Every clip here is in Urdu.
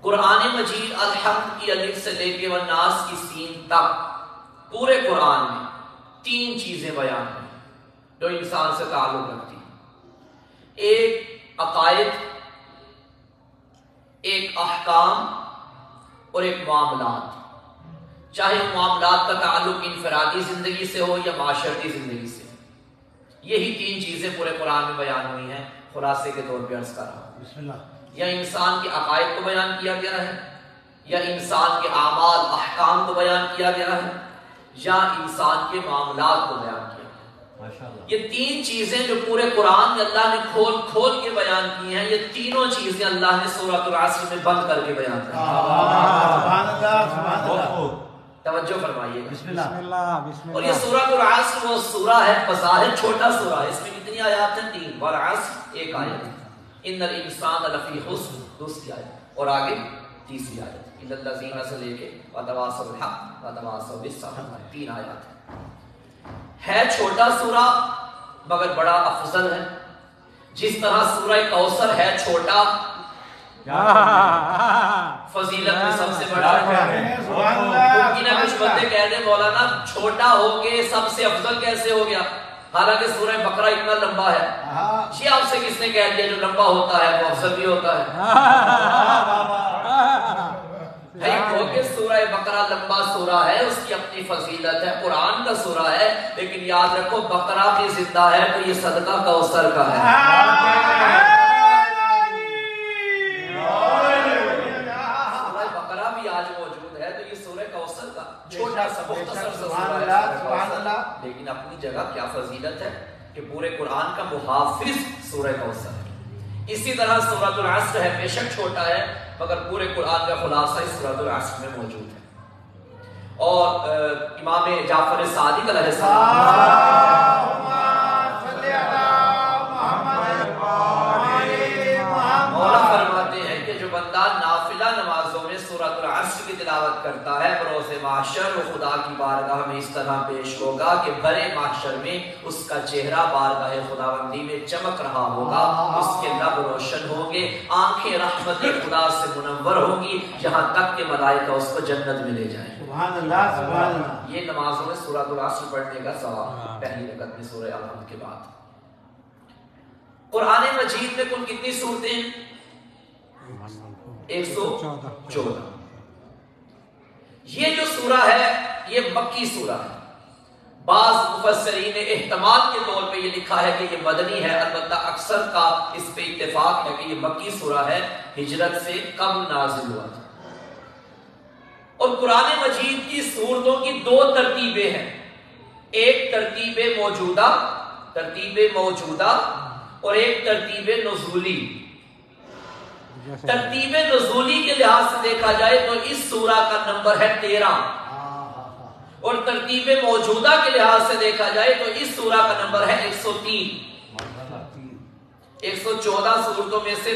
قرآن مجید الحمد کی الف سے لے کے والناس کی سین تک پورے قرآن میں 3 چیزیں بیان ہیں جو انسان سے تعلق رکھتی ہیں. ایک عقائد، ایک احکام اور ایک معاملات. چاہے معاملات کا تعلق انفرادی زندگی سے ہو یا معاشرتی زندگی سے. یہی 3 چیزیں پورے قرآن میں بیان ہوئی ہیں. خلاصے کے طور پہ عرض کر رہا ہوں. بسم اللہ. یا انسان کے عقائد کو بیان کیا گیا ہے، یا انسان کے اعمال احکام کو بیان کیا گیا ہے، یا انسان کے معاملات کو بیان کیا گیا. یہ 3 چیزیں جو پورے قرآن میں اللہ نے کھول کھول کے بیان کی ہیں، یہ تینوں چیزیں اللہ نے سورۃ العصر میں بند کر کے بیان کی. سبحان اللہ سبحان اللہ. توجہ فرمائیے. بسم اللہ. اور یہ سورۃ العصر وہ سورہ ہے، بظاہر چھوٹا سورہ ہے. اس میں کتنی آیات ہیں؟ 3. والعصر ایک آیت ہے. ان الانسان لفی خسر دوسری آیت، اور آگے تیسری آیت الا الذین سے لے کے وتواصوا بالحق وتواصوا بالصبر 3 آیات ہے. چھوٹا سورہ مگر بڑا افضل ہے. جس طرح سورہ کوثر ہے چھوٹا، فضیلت میں سب سے بڑا ہے. ممکن ہے کچھ بندے کہہ دیں مولانا چھوٹا ہو کے سب سے افضل کیسے ہو گیا، حالانکہ سورہ بقرہ اتنا لمبا ہے. یہ آپ سے کس نے کہہ دیا جو لمبا ہوتا ہے وہ افضل بھی ہوتا ہے؟ کہ سورہ بقرہ لمبا سورہ ہے، اس کی اپنی فضیلت ہے، قرآن کا سورہ ہے، لیکن یاد رکھو بقرہ بھی زندہ ہے تو یہ صدقہ کوثر کا ہے. سورہ بقرہ بھی آج موجود ہے تو یہ سورہ کوثر کا چھوٹا سا مختصر سا سورہ ہے، لیکن اپنی جگہ کیا فضیلت ہے کہ پورے قرآن کا محافظ سورہ کوثر ہے. اسی طرح سورۃ العصر ہے، بے شک چھوٹا ہے مگر پورے قرآن کا خلاصہ اس سورۃ العصر میں موجود ہے. اور امام جعفر صادق علیہ السلام مولا فرماتے ہیں کہ جو بندہ نافلہ نمازوں میں سورۃ العصر کی تلاوت کرتا ہے بروز محشر وہ خدا کی بارگاہ میں اس طرح پیش ہوگا کہ بڑے محشر میں اس کا چہرہ بارگاہ خداوندی میں چمک رہا ہوگا، اس کے لب روشن ہوں گے، آنکھیں رحمت خدا سے منور ہوں گی، یہاں تک کہ ملائکہ اس کو جنت میں لے جائیں. سبحان اللہ سبحان اللہ. یہ نمازوں میں سورۃ العصر پڑھنے کا ثواب پہلی رکعت میں سورہ الحمد کے بعد. قرآن مجید میں کل کتنی سورتیں ہیں؟ 114. یہ جو سورہ ہے یہ مکی سورہ ہے. بعض مفسرین نے احتمال کے طور پہ یہ لکھا ہے کہ یہ مدنی ہے، البتہ اکثر کا اس پہ اتفاق ہے کہ یہ مکی سورہ ہے، ہجرت سے قبل نازل ہوا تھا. اور قرآن مجید کی سورتوں کی 2 ترتیبیں ہیں. ایک ترتیب موجودہ اور ایک ترتیب نزولی. ترتیب نزولی کے لحاظ سے دیکھا جائے تو اس سورہ کا نمبر ہے 13، اور ترتیب موجودہ کے لحاظ سے دیکھا جائے تو اس سورہ کا نمبر ہے 103. 114 سورتوں میں سے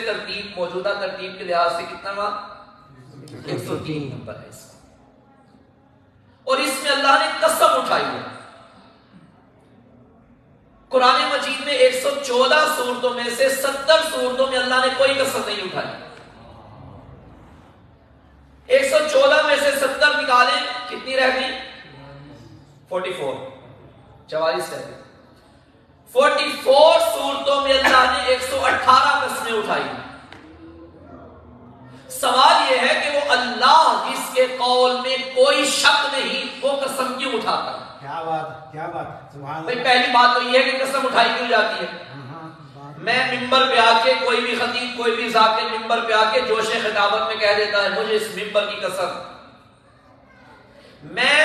موجودہ ترتیب کے لحاظ سے کتنا ہوا؟ 103 نمبر ہے اس کا. اور اس میں اللہ نے قسم اٹھائی ہے. قرآن مجید میں 114 سورتوں میں سے 70 سورتوں میں اللہ نے کوئی قسم نہیں اٹھائی. 114 میں سے 70 نکالیں کتنی رہ گئی؟ 44 رہ گئی. 44 سورتوں میں اللہ نے 118 قسمیں اٹھائی. سوال یہ ہے کہ وہ اللہ جس کے قول میں کوئی شک نہیں وہ قسم کیوں اٹھاتا ہے؟ کیا بات بھائی. پہلی بات تو یہ ہے کہ قسم اٹھائی کیوں جاتی ہے؟ میں ممبر پہ آ کے کوئی بھی خطیب کوئی بھی ذاکر ممبر پہ آ کے جوش خطابت میں کہہ دیتا ہے مجھے اس ممبر کی قسم. میں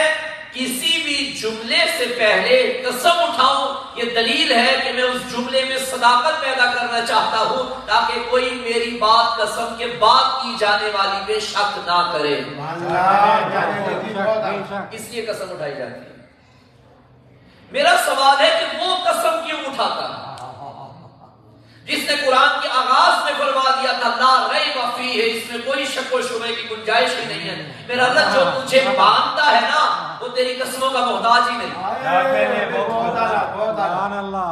کسی بھی جملے سے پہلے قسم اٹھاؤں یہ دلیل ہے کہ میں اس جملے میں صداقت پیدا کرنا چاہتا ہوں تاکہ کوئی میری بات قسم کے بعد کی جانے والی پہ شک نہ کرے. اس لیے قسم اٹھائی جاتی ہے. میرا سوال ہے کہ وہ قسم کیوں اٹھاتا ہے جس نے قرآن کے آغاز میں فرما دیا تھا لا ریب فیہ، اس میں کوئی شک و شبہ کی گنجائش ہی نہیں ہے. میرا اللہ جو تجھے مانتا ہے نا وہ تیری قسموں کا محتاج ہی نہیں.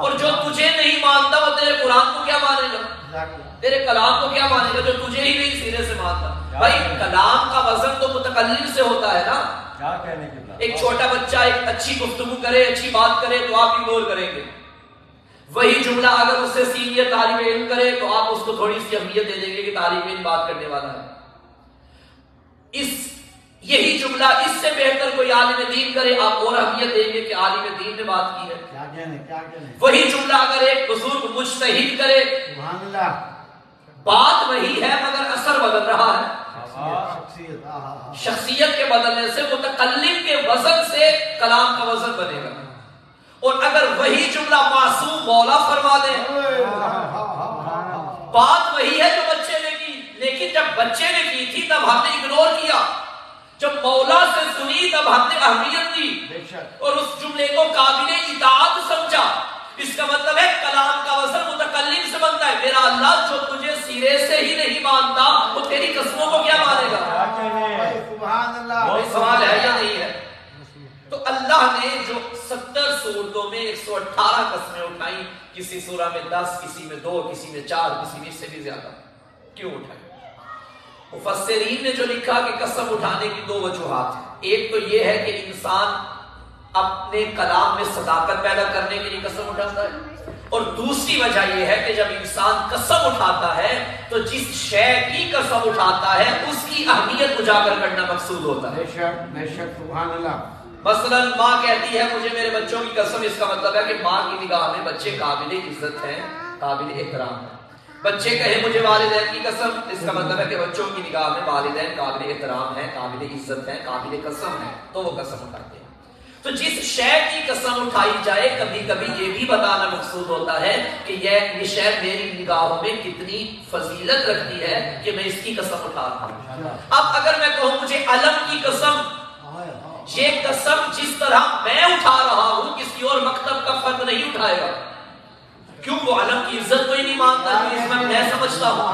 اور جو تجھے نہیں مانتا وہ تیرے قرآن کو کیا مانے گا، تیرے کلام کو کیا مانے گا جو تجھے ہی نہیں سینے سے مانتا. بھائی کلام کا وزن تو متکلم سے ہوتا ہے نا. کیا کہنے کی بات. ایک چھوٹا بچہ ایک اچھی گفتگو کرے, اچھی بات کرے تو آپ اگنور کریں گے. وہی جملہ اگر اس سے سینئر طالب علم کرے تو آپ اس کو تھوڑی سی اہمیت دے دیں گے کہ طالب علم بات کرنے والا ہے. یہی جملہ اس سے بہتر کوئی عالم دین کرے آپ اور اہمیت دیں گے کہ عالم دین نے بات کی ہے. کیا کہنے. وہی جملہ اگر ایک بزرگ مجتہد کرے, سبحان اللہ, بات وہی ہے مگر اثر بدل رہا ہے. شخصیت کے بدلنے سے متکلم کے وزن سے کلام کا وزن بنے گا. اور اگر وہی جملہ معصوم مولا فرما دے, بات وہی ہے جو بچے نے کی, لیکن جب بچے نے کی تھی تب ہم نے اگنور کیا, جب مولا سے سنی تب ہم نے اہمیت دی اور اس جملے کو قابل اطاعت سمجھا. اس کا مطلب ہے کلام کا وزن متکلم سے بنتا ہے. میرا اللہ جو تجھے سرے سے ہی نہیں مانتا وہ تیری قسموں کو کیا مانے گا. سبحان اللہ. سوال ہے یا نہیں ہے؟ تو اللہ نے جو 70 سورتوں میں 118 قسمیں اٹھائی, کسی سورہ میں 10, کسی میں 2, کسی میں 4, کسی میں اس سے بھی زیادہ, کیوں اٹھائی؟ مفسرین نے جو لکھا کہ قسم اٹھانے کی 2 وجوہات ہیں. ایک تو یہ ہے کہ انسان اپنے کلام میں صداقت پیدا کرنے کے لیے قسم اٹھاتا ہے, اور دوسری وجہ یہ ہے کہ جب انسان قسم اٹھاتا ہے تو جس شے کی قسم اٹھاتا ہے اس کی اہمیت اجاگر کرنا مقصود ہوتا ہے. بے شک سبحان اللہ. مثلا ماں کہتی ہے مجھے میرے بچوں کی قسم, اس کا مطلب ہے کہ ماں کی نگاہ میں بچے قابل عزت ہیں, قابل احترام ہیں. بچے کہیں مجھے والدین کی قسم, اس کا مطلب ہے کہ بچوں کی نگاہ میں والدین قابل احترام ہیں, قابل عزت ہیں, قابل قسم ہیں, تو وہ قسم اٹھاتے ہیں. تو جس شے کی قسم اٹھائی جائے کبھی کبھی یہ بھی بتانا مقصود ہوتا ہے کہ یہ شے میری نگاہوں میں کتنی فضیلت رکھتی ہے کہ میں اس کی قسم اٹھا رہا ہوں. اب اگر میں کہوں مجھے علم کی قسم, یہ قسم جس طرح میں اٹھا رہا ہوں کسی اور مکتب کا فرد نہیں اٹھائے گا, کیوں وہ علم کی عزت کوئی نہیں مانتا, میں سمجھتا ہوں.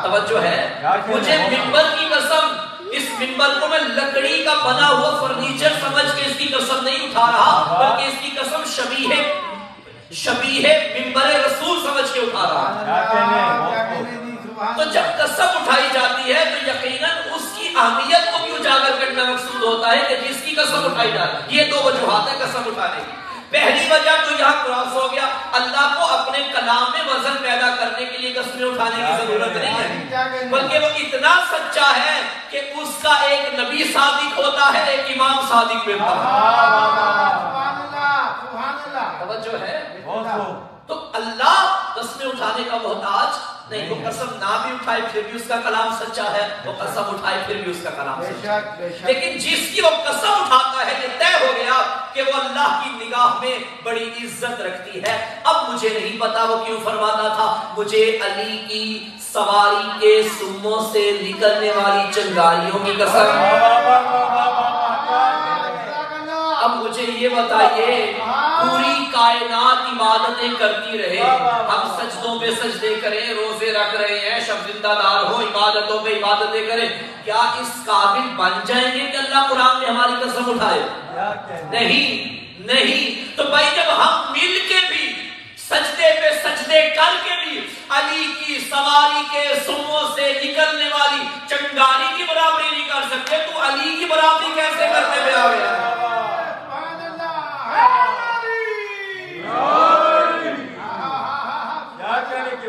توجہ ہے. مجھے منبر کی قسم, اس منبر کو میں لکڑی کا بنا ہوا فرنیچر سمجھ کے اس کی قسم نہیں اٹھا رہا, بلکہ اس کی قسم شبیہ منبر رسول سمجھ کے اٹھا رہا. تو جب قسم اٹھائی جاتی ہے تو یقیناً اس کی اہمیت کو بھی اجاگر کرنا مقصود ہوتا ہے کہ جس کی قسم اٹھائی جاتی ہے. یہ 2 وجوہات ہیں قسم اٹھانے کی. پہلی وجہ تو یہاں کراس ہو گیا, اللہ کو اپنے کلام میں وزن پیدا کرنے کے لیے قسمیں اٹھانے کی ضرورت نہیں ہے, بلکہ وہ اتنا سچا ہے کہ اس کا ایک نبی صادق ہوتا ہے, ایک امام صادق ملتا ہے. توجہ ہے. تو اللہ قسمیں اٹھانے کا محتاج نہیں, وہ قسم نہ بھی اٹھائے پھر بھی اس کا کلام سچا ہے, وہ قسم اٹھائے پھر بھی اس کا کلام سچا ہے. لیکن جس کی وہ قسم اٹھاتا ہے یہ طے ہو گیا کہ وہ اللہ کی نگاہ میں بڑی عزت رکھتی ہے. اب مجھے نہیں پتا وہ کیوں فرماتا تھا مجھے علی کی سواری کے سموں سے نکلنے والی چنگاریوں کی قسم. اب مجھے یہ بتائیے پوری کائنات عبادتیں کرتی رہے, ہم سجدوں پہ سجدے کریں, روزے رکھ رہے ہیں, شب زندہ دار ہو, عبادتوں پہ عبادتیں کریں, کیا اس قابل بن جائیں گے کہ اللہ قرآن میں ہماری قسم اٹھائے؟ نہیں. تو بھائی جب ہم مل کے بھی سجدے پہ سجدے کر کے بھی علی کی سواری کے سموں سے نکلنے والی چنگاری کی برابری نہیں کر سکتے, تو علی کی برابری کیسے کرتے پہ آ گیا؟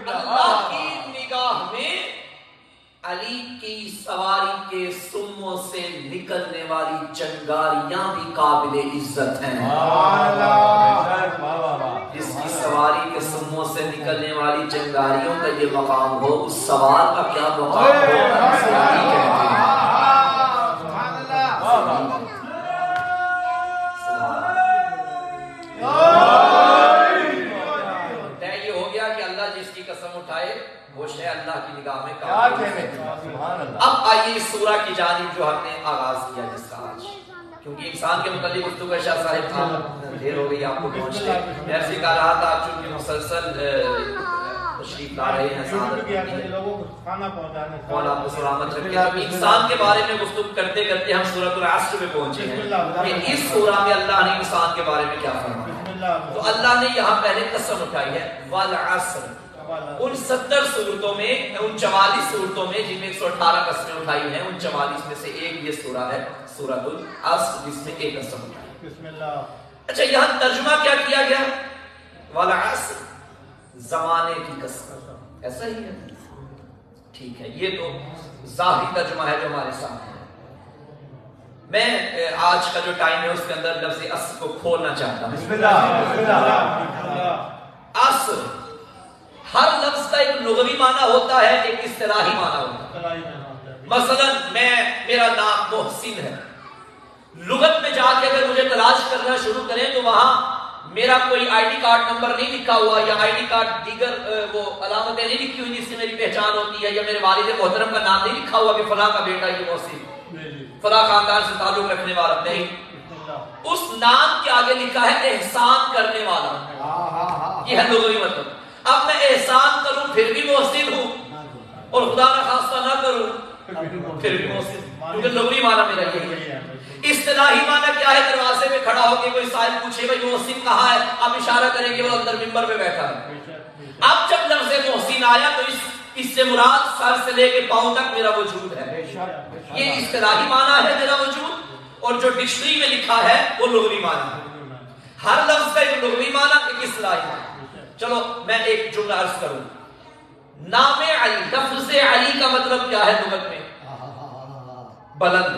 اللہ کی نگاہ میں علی کی سواری کے سموں سے نکلنے والی چنگاریاں بھی قابل عزت ہیں. جس کی سواری کے سموں سے نکلنے والی چنگاریوں کا یہ مقام ہو, اس سوار کا کیا مقام ہو؟ وہ شے اللہ کی نگاہ میں کام. اب آئیے اس سورہ کی جانب جو ہم نے آغاز کیا جس کا آج, کیونکہ انسان کے متعلق گفتگو شاہ صاحب تھا, دیر ہو گئی آپ کو پہنچنے. میں ایسے کہہ رہا تھا چونکہ مسلسل تشریف لا رہے ہیں, کون آپ کو سلامت رکھے. تو انسان کے بارے میں گفتگو کرتے کرتے ہم سورۃ العصر میں پہنچے ہیں کہ اس سورہ میں اللہ نے انسان کے بارے میں کیا فرمایا. تو اللہ نے یہاں پہلے قسم اٹھائی ہے والعصر, ان 70 صورتوں میں، ان 44 صورتوں میں جن میں 118 قسمیں اٹھائی ہیں، ان 44 میں سے ایک یہ سورہ ہے، سورۃ العصر، جس میں ایک قسم اٹھائی۔ بسم اللہ۔ اچھا یہاں ترجمہ کیا کیا گیا؟ والعصر، زمانے کی قسم، ایسا ہی ہے؟ ٹھیک ہے، یہ تو ظاہری ترجمہ ہے جو ہمارے سامنے ہے۔ میں آج کا جو ٹائم ہے اس کے اندر لفظ عصر کو کھولنا چاہتا ہوں۔ بسم اللہ۔ عصر، ہر لفظ کا ایک لغوی معنی ہوتا ہے، ایک اصطلاحی معنی ہوتا ہے۔ مثلا میرا نام محسن ہے، لغت میں جا کے اگر مجھے تلاش کرنا شروع کریں تو وہاں میرا کوئی آئی ڈی کارڈ نمبر نہیں لکھا ہوا، یا آئی ڈی کارڈ دیگر وہ علامتیں نہیں لکھی ہوئی جس سے میری پہچان ہوتی ہے، یا میرے والد محترم کا نام نہیں لکھا ہوا کہ فلاں کا بیٹا یہ محسن، فلاں خاندان سے تعلق رکھنے والا، نہیں، اس نام کے آگے لکھا ہے احسان کرنے والا، یہ ہے لغوی مطلب۔ اب میں احسان کروں پھر بھی محسن ہوں، اور خدا نہ خواستہ نہ کروں پھر بھی محسن، کیونکہ لغوی معنی میرا یہی ہے۔ اصطلاحی معنی کیا ہے؟ دروازے پہ کھڑا ہو کے کوئی صاحب پوچھے بھائی محسن کہاں ہے، آپ اشارہ کریں گے وہ اندر ممبر پہ بیٹھا ہے۔ اب جب لفظ محسن آیا تو اس سے مراد سر سے لے کے پاؤں تک میرا وجود ہے، یہ اصطلاحی معنی ہے میرا وجود، اور جو ڈکشنری میں لکھا ہے وہ لغوی معنی ہے۔ ہر لفظ کا ایک لغوی معنی، ایک اصطلاحی معنی۔ چلو میں ایک جملہ عرض کروں، نام علی، لفظ علی کا مطلب کیا ہے لغت میں؟ بلند،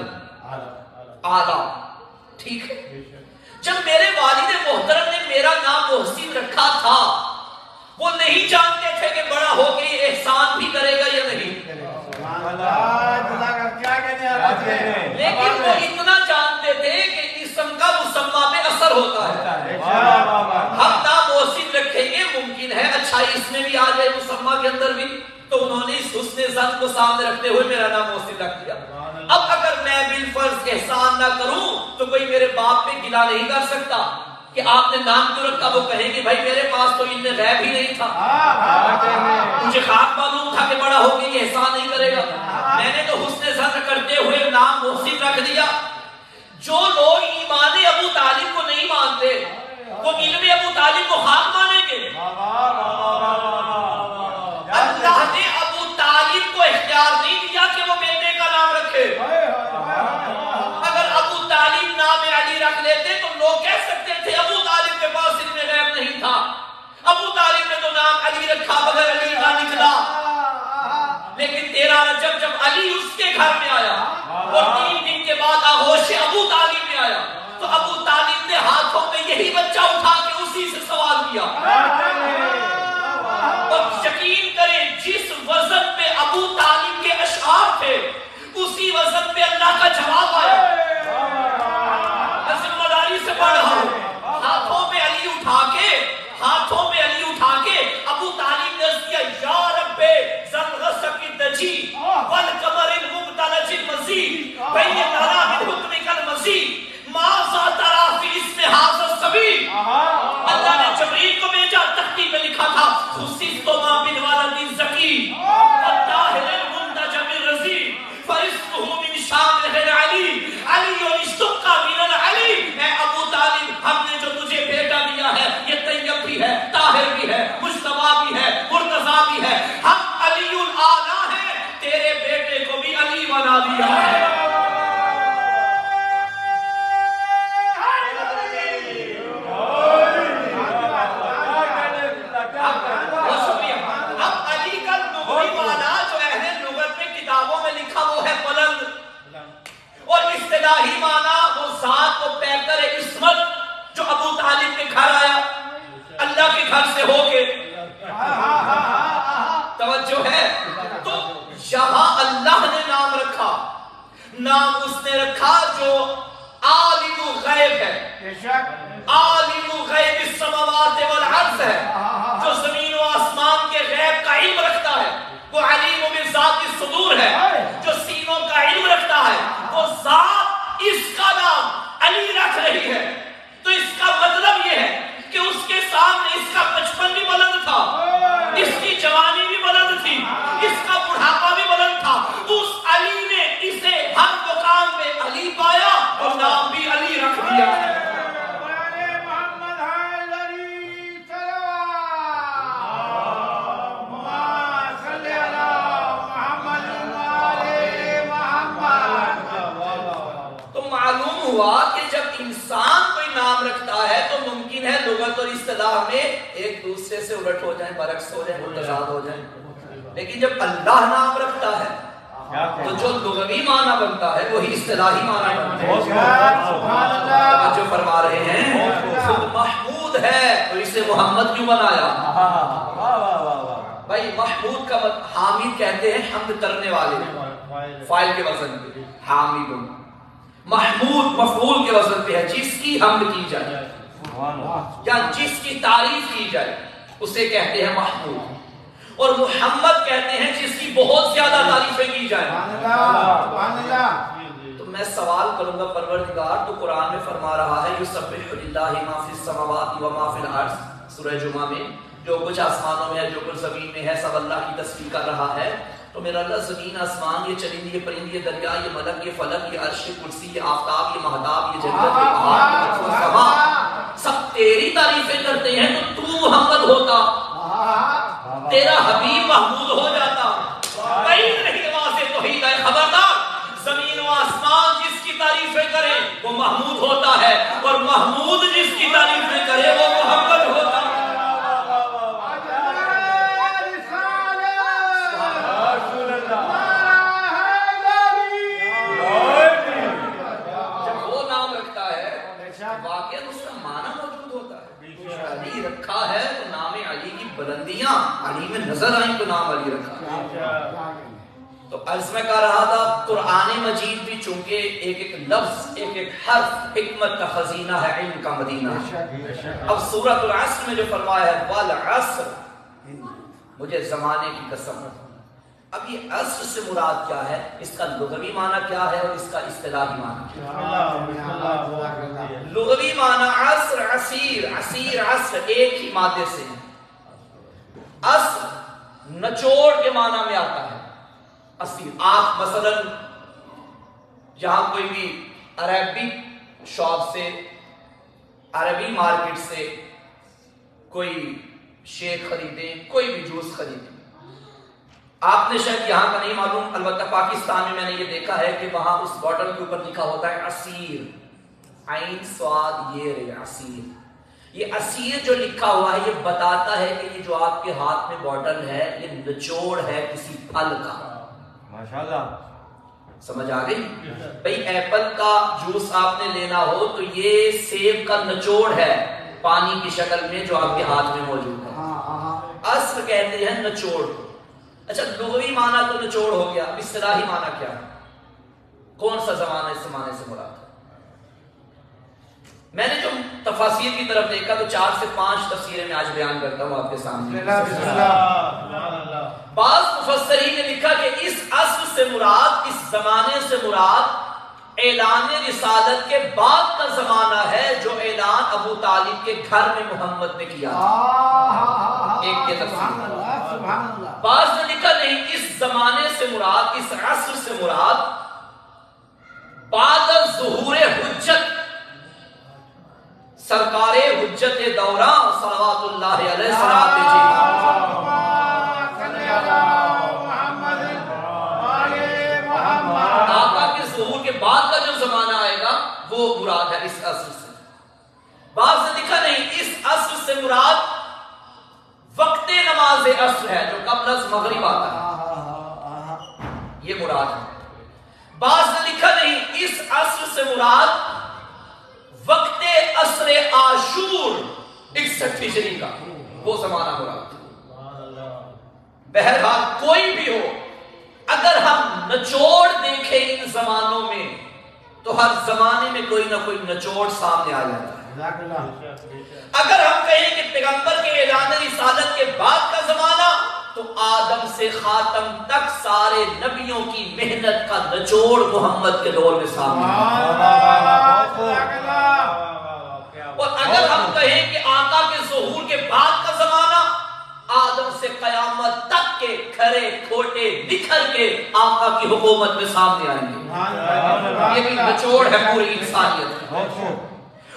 اعلیٰ، ٹھیک ہے۔ جب میرے والد محترم نے میرا نام محسن رکھا تھا، وہ نہیں جانتے تھے کہ بڑا ہو کے یہ احسان بھی کرے گا یا نہیں، لیکن وہ اتنا جانتے تھے کہ اسم کا مسمہ پہ اثر ہوتا ہے۔ ہم نام محسن رکھیں گے، ممکن ہے اچھائی اس میں بھی آ جائے مسمہ کے اندر بھی، تو انہوں نے اس حسن ظن کو سامنے رکھتے ہوئے میرا نام محسن رکھ دیا۔ اب اگر میں بالفرض احسان نہ کروں تو کوئی میرے باپ پہ گلہ نہیں کر سکتا کہ آپ نے نام کیوں رکھا، وہ کہیں گے بھائی میرے پاس تو علم غیب ہی نہیں تھا، مجھے خاک معلوم تھا کہ بڑا ہو کے یہ احسان نہیں کرے گا، میں نے تو حسن ظن کرتے ہوئے نام محسن رکھ دیا۔ جو لوگ ایمان ابو طالب کو نہیں مانتے وہ علم ابو طالب کو خاک مانیں گے۔ اللہ نے ابو طالب کو اختیار نہیں دیا کہ وہ بیٹے کا نام رکھے، اگر ابو طالب نام علی رکھ لیتے تو لوگ کہہ سکتے تھے ابو طالب کے پاس علم غیب نہیں تھا، ابو طالب نے تو نام علی رکھا مگر علی کا نکلا۔ لیکن 13 رجب جب علی اس کے گھر میں آیا اور 3 دن کے بعد آغوش ابو طالب میں آیا تو ابو طالب نے ہاتھوں میں یہی بچہ اٹھا کے اسی سے سوال کیا، اور یقین کریں جس وزن پہ ابو طالب کے اشعار تھے اسی وزن پہ اللہ کا جواب آیا۔ میں ذمہ داری سے پڑھ رہا ہوں، ہاتھوں پہ علی اٹھا کے ابو طالب نے دیا یا رب ذل غصب الدجی والقمر المبتلج المزید بین ترا من حکمک المزید ماذا ترا فی اسم ھذا الصبی۔ اللہ نے جبریل کو بھیجا، تختی پہ لکھا تھا خصیص تو ما بالولد زکی والطاہر المنتجب الرزی فاسمہ من شام غیر علی علی اشتق من العلی۔ اے ابو طالب، ہم نے جو تجھے بیٹا دیا ہے یہ طیب بھی ہے، طاہر بھی ہے، مجتبی بھی ہے، مرتضی بھی ہے، ہم علی الاعلیٰ ہیں، تیرے بیٹے کو بھی علی بنا دیا ہے۔ اصطلاحی معنی وہ ذات کو پیکر عصمت جو ابو طالب کے گھر آیا اللہ کے گھر سے ہو کے، توجہ ہے، تو یہاں اللہ نے نام رکھا، نام اس نے رکھا جو عالم غیب ہے، عالم غیب السماوات والارض ہے، جو زمین و آسمان کے غیب کا علم رکھتا ہے، وہ علیم بذات الصدور ہے، جو سینوں کا علم رکھتا ہے، وہ ذات اس کا نام علی رکھ رہی ہے۔ تو اس کا مطلب یہ ہے کہ اس کے سامنے اس کا بچپن بھی بلند تھا، اس کی جوانی بھی بلند تھی، اس کا بڑھاپا بھی بلند تھا، اس علی نے اسے ہر مقام پہ علی پایا اور نام بھی علی رکھ دیا ہے۔ ہوا کہ جب انسان کوئی نام رکھتا ہے تو ممکن ہے لغت اور اصطلاح میں ایک دوسرے سے الٹ ہو جائیں، برعکس ہو جائیں، متضاد ہو جائیں، لیکن جب اللہ نام رکھتا ہے تو جو لغوی معنی بنتا ہے وہی اصطلاحی معنی بنتا ہے۔ جو فرما رہے ہیں خود محمود ہے تو اسے محمد کیوں بنایا؟ بھائی محمود کا حامد کہتے ہیں حمد کرنے والے، فاعل کے وزن پہ حامد، محمود مفعول کے وزن پہ ہے جس کی حمد کی جائے یا جس کی تعریف کی جائے اسے کہتے ہیں محمود، اور محمد کہتے ہیں جس کی بہت زیادہ تعریفیں کی جائیں۔ تو میں سوال کروں گا پروردگار تو قرآن میں فرما رہا ہے یسبح للہ ما فی السماوات و ما فی الارض، سورہ جمعہ میں جو کچھ آسمانوں میں ہے جو کچھ زمین میں ہے سب اللہ کی تسبیح کر رہا ہے، تو میرا اللہ زمین آسمان یہ چرندی یہ پرندی یہ دریا یہ ملک یہ فلک یہ عرش یہ کرسی یہ آفتاب یہ مہتاب یہ جنت یہ پہاڑ یہ سما سب تیری تعریفیں کرتے ہیں، تو محمد ہوتا، تیرا حبیب محمود ہو جاتا، بعید نہیں وہاں سے توحید ہے۔ خبردار، زمین و آسمان جس کی تعریفیں کرے وہ محمود ہوتا ہے، اور محمود جس کی تعریفیں کرے وہ محمد ہوتا ہے۔ جب وہ نام رکھتا ہے واقعہ اس کا معنی موجود ہوتا ہے۔ علی رکھا ہے تو نام علی کی بلندیاں علی میں نظر آئیں تو نام علی رکھا۔ تو عرض میں کہہ رہا تھا قرآن مجید بھی چونکہ ایک ایک لفظ ایک ایک حرف حکمت کا خزینہ ہے، علم کا مدینہ۔ اب سورۃ العصر میں جو فرمایا ہے والعصر، مجھے زمانے کی قسم، اب یہ عصر سے مراد کیا ہے، اس کا لغوی معنی کیا ہے اور اس کا اصطلاحی معنی کیا ہے؟ لغوی معنی عصر عصیر، عصیر عصر ایک ہی مادے سے ہے۔ عصر نچوڑ کے معنی میں آتا ہے، عصیر۔ آپ مثلا جہاں کوئی بھی عربی شاپ سے عربی مارکیٹ سے کوئی شیک خریدیں کوئی بھی جوس خریدیں، آپ نے شاید یہاں کا نہیں معلوم، البتہ پاکستان میں میں نے یہ دیکھا ہے کہ وہاں اس بوٹل کے اوپر لکھا ہوتا ہے عصیر، عین سواد یہ رہے عصیر۔ یہ عصیر جو لکھا ہوا ہے یہ بتاتا ہے کہ یہ جو آپ کے ہاتھ میں بوٹل ہے یہ نچوڑ ہے کسی پھل کا۔ ماشاءاللہ، سمجھ آ گئی؟ بھئی ایپل کا جوس آپ نے لینا ہو تو یہ سیب کا نچوڑ ہے پانی کی شکل میں جو آپ کے ہاتھ میں موجود ہے۔ عصر کہتے ہیں نچوڑ۔ اچھا لغوی معنی تو نچوڑ ہو گیا، اب اصطلاحی معنی کیا ہے؟ کون سا زمانہ اس زمانے سے مراد ہے؟ میں نے جو تفاسیر کی طرف دیکھا تو 4 سے 5 تفسیریں میں آج بیان کرتا ہوں آپ کے سامنے۔ بعض مفسرین نے لکھا کہ اس عصر سے مراد، اس زمانے سے مراد اعلان رسالت کے بعد کا زمانہ ہے جو اعلان ابو طالب کے گھر میں محمد نے کیا تھا۔ ایک یہ تفسیر۔ بعض نے لکھا نہیں، اس زمانے سے مراد، اس عصر سے مراد بعد ظہور حجت سرکار حجت دوراں صلوات اللہ علیہ آقا کے ظہور کے بعد کا جو زمانہ آئے گا وہ مراد ہے اس عصر سے۔ بعض نے لکھا نہیں، اس عصر سے مراد وقت نماز عصر ہے جو قبل از مغرب آتا ہے، یہ مراد ہے۔ بعض نے لکھا نہیں، اس عصر سے مراد وقت عصر عاشور 61 ہجری کا وہ زمانہ مراد ہے۔ بہرحال کوئی بھی ہو، اگر ہم نچوڑ دیکھیں ان زمانوں میں تو ہر زمانے میں کوئی نہ کوئی نچوڑ سامنے آ جاتا ہے۔ اگر ہم کہیں کہ پیغمبر کے اعلان رسالت کے بعد کا زمانہ تو آدم سے خاتم تک سارے نبیوں کی محنت کا نچوڑ محمد کے دور میں سامنے اور اگر ہم کہیں کہ آقا کے ظہور کے بعد کا زمانہ آدم سے قیامت تک کے کھرے کھوٹے نکھر کے آقا کی حکومت میں سامنے آئیں گے، یہ بھی نچوڑ ہے پوری انسانیت کا۔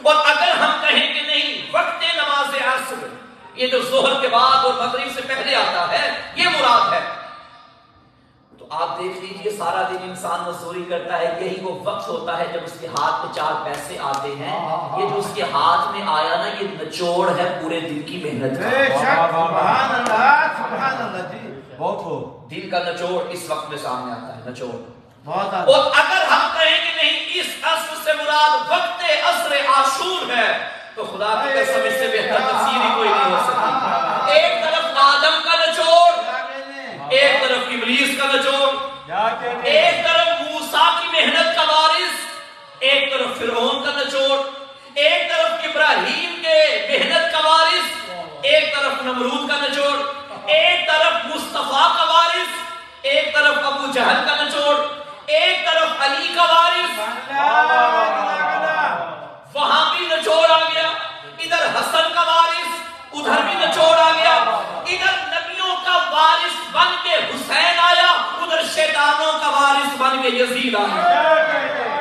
اور اگر ہم کہیں کہ نہیں، وقت نماز عصر یہ جو ظہر کے بعد اور مغرب سے پہلے آتا ہے یہ مراد ہے، تو آپ دیکھ لیجئے سارا دن انسان مزدوری کرتا ہے، یہی وہ وقت ہوتا ہے جب اس کے ہاتھ میں 4 پیسے آتے ہیں، یہ جو اس کے ہاتھ میں آیا نا یہ نچوڑ ہے پورے دن کی محنت کا۔ بے شک سبحان اللہ سبحان اللہ جی بہت ہو دن کا نچوڑ اس وقت میں سامنے آتا ہے، نچوڑ۔ بہت اور اگر ہم کہیں کہ نہیں اس عصر سے مراد وقت عصر عاشور ہے تو خدا کی قسم اس سے بہتر تفسیر ہی کوئی نہیں ہو سکتی۔ ایک طرف آدم کا نچوڑ، ایک طرف ابلیس کا نچوڑ، ایک طرف موسیٰ کی محنت کا وارث، ایک طرف فرعون کا نچوڑ، ایک طرف ابراہیم کے محنت کا وارث، ایک طرف نمرود کا نچوڑ، ایک طرف مصطفیٰ کا وارث، ایک طرف ابو جہل کا نچوڑ، ایک طرف علی کا وارث، وہاں بھی نچوڑ آ گیا، ادھر حسن کا وارث، ادھر بھی نچوڑ آ گیا، ادھر نبیوں کا وارث بن کے حسین آیا، ادھر شیطانوں کا وارث بن کے یزید آیا۔